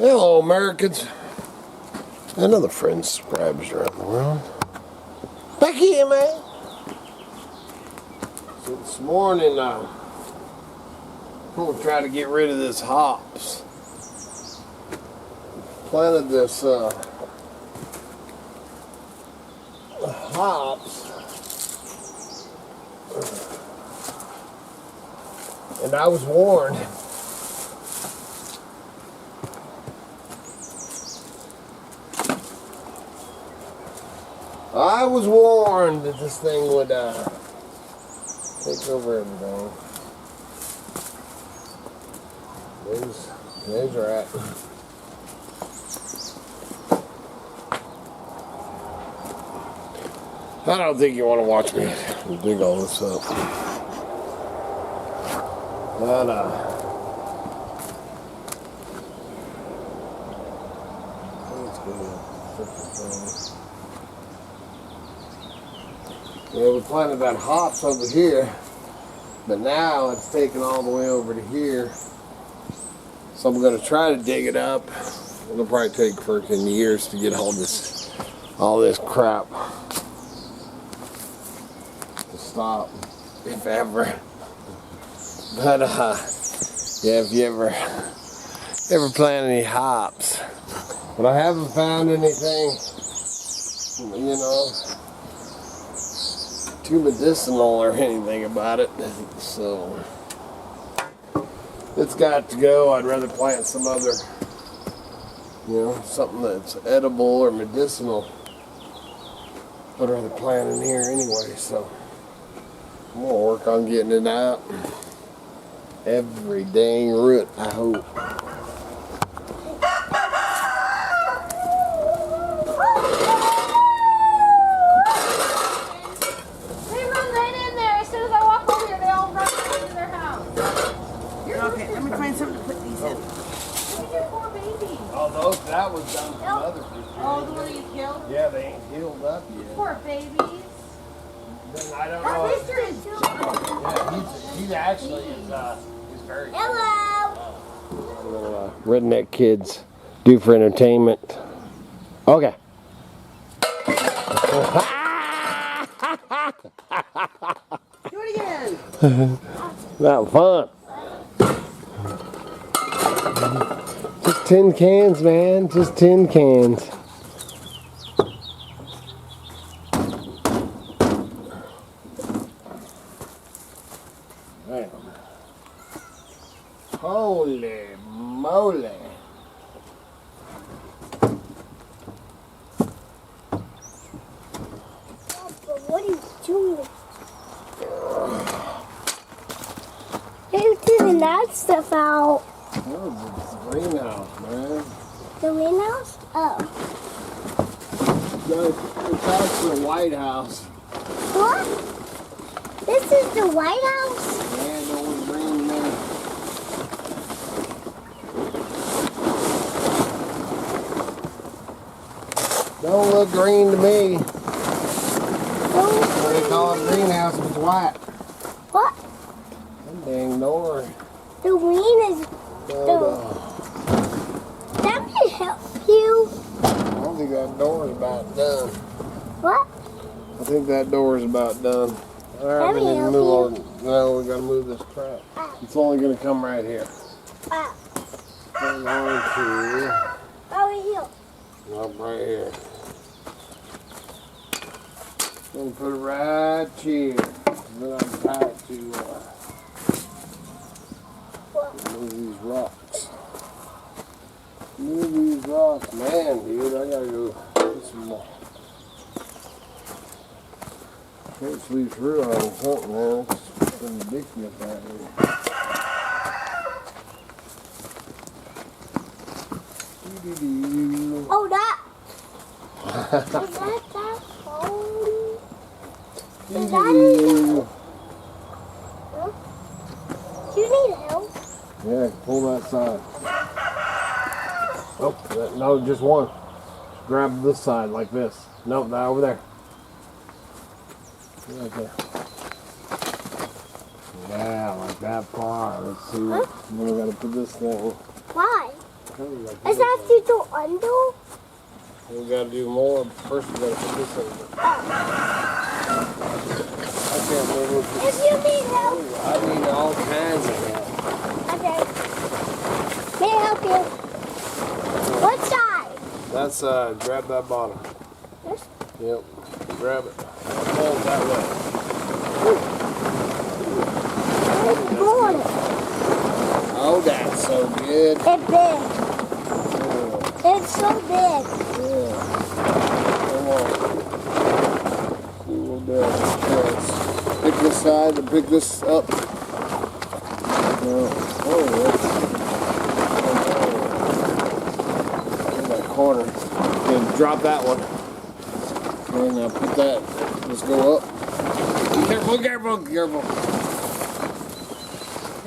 Hello, Americans, and other friends, subscribers around the world. Back here, man. So this morning, I'm going to try to get rid of this hops. Planted this hops, and I was warned. I was warned that this thing would take over everything. There's right. I don't think you want to watch me dig all this up. But let's go. Yeah, we planted that hops over here, but now it's taken all the way over to here. So I'm going to try to dig it up. It'll probably take freaking years to get all this crap to stop, if ever. But yeah, if you ever plant any hops, but I haven't found anything, you know, too medicinal or anything about it, so it's got to go. I'd rather plant some other, you know, something that's edible or medicinal. I'd rather plant in here anyway, so I'm gonna work on getting it out. Every dang root, I hope. That was done from other people. Oh, the one you killed? Yeah, they ain't healed up yet. Poor babies. Then I don't know. Yeah, he actually is very. Hello. Redneck kids do for entertainment. Okay. Do it again. That was fun. Just tin cans, man. Just tin cans. Man. Holy moly. What are you doing? You're taking that stuff out. Oh, it's the greenhouse, man. The greenhouse? Oh. It's actually the White House. What? This is the White House? Yeah, don't look green to me. Don't look green to me. They call it a greenhouse if it's white. What? That dang door. The green is... That may help you. I don't think that door is about done. What? I think that door is about done. Alright, we need to move on. No, we gotta move this crap. It's only gonna come right here. Come on to... Over here. Up right here. Gonna put it right here. Then I'm tied to move these rocks. Move these rocks. Man, dude, I gotta go get some more. Can't sleep through on something, man. It's fucking ridiculous out here. Oh, that. Is that phone? Is that it? Huh? Do you need help? Yeah, pull that side. Oh, no, just one. Grab this side like this. No, that over there. Right there. Yeah, like that far. Let's see. What, then we gotta put this thing. Why? Is that to do undo? We gotta do more. First, we gotta put this over. I can't move it. If you need help. I need all kinds of help. Okay. May I help you? What side? That's grab that bottom. This? Yep. Grab it. Pull it that way. It's good. Oh, that's so good. It's big. It's so big. Yeah. Come on. See what we'll do. Let's pick this side and pick this up. In that corner. Then drop that one. And now put that. Let's go up. Be careful, careful, careful.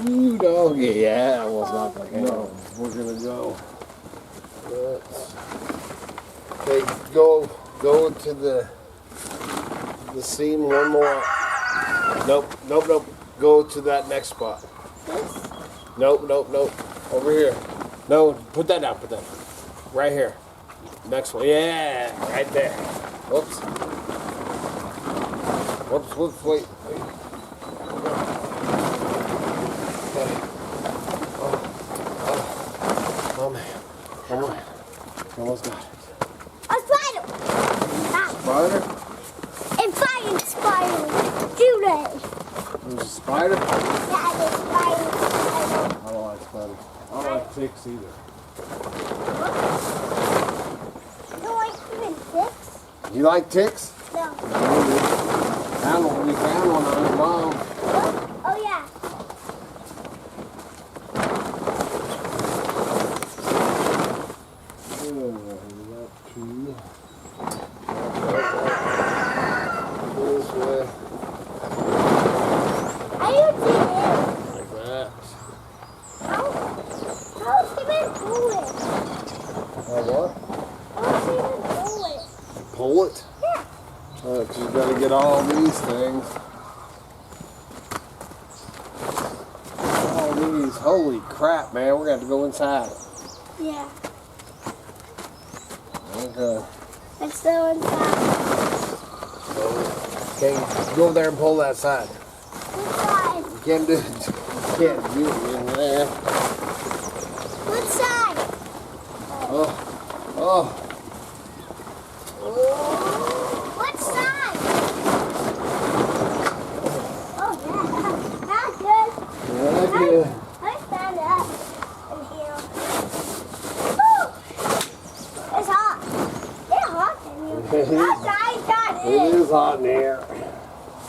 Ooh, doggy. Yeah, that was not like no. We're gonna go. Okay, go to the seam one more. Nope. Go to that next spot. This? Nope. Over here. No, put that down. Right here. Next one. Yeah, right there. Whoops, wait. Okay. Oh man. Almost got it. A spider. Spider? A flying spider. Shoot it. There's a spider? Yeah, the spider. I don't like spiders. I don't like ticks either. You don't like even ticks? You like ticks? No. We found one on your mom. Oh, yeah. This way. How you do it? Like that. How's he been doing? What? How's he been doing? Pull it? Yeah. 'Cause you gotta get all these things. All these. Holy crap, man. We're gonna have to go inside. Yeah. Okay. It's still inside. Okay, go over there and pull that side. Inside. You can't do it. You can't do it in there. What side? Oh. What side? Oh, yeah. That's good. Yeah. I stand up in here. Woo! It's hot. It's hot in here. Outside, God, It is hot in here.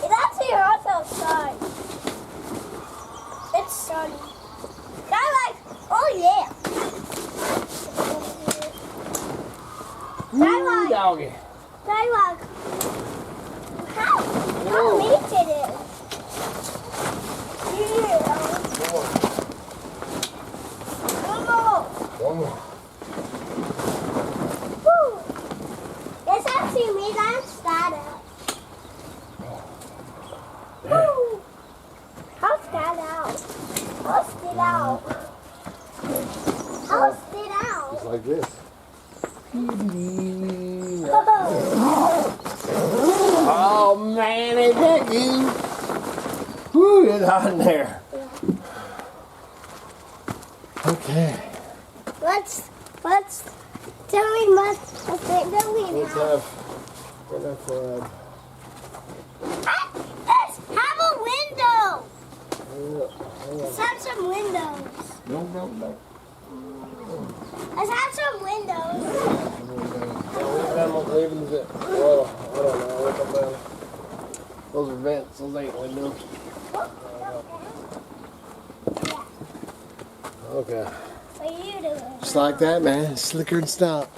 It's actually hot outside. It's sunny. I'm like, oh yeah. Ooh, doggy. How neat it is. Yeah. One more. Woo. It's actually me that's started. Woo. How's that out? How's it out? How's it out? Just like this. Oh man, ain't that good? Woo, it's hot in there. Okay. Let's tell me what I think that we Let's have. Let's have a window. Let's have some windows. No. Let's have some windows. Those are vents, those ain't windows. Okay. What are you doing? Just like that, man. Slicker and stop.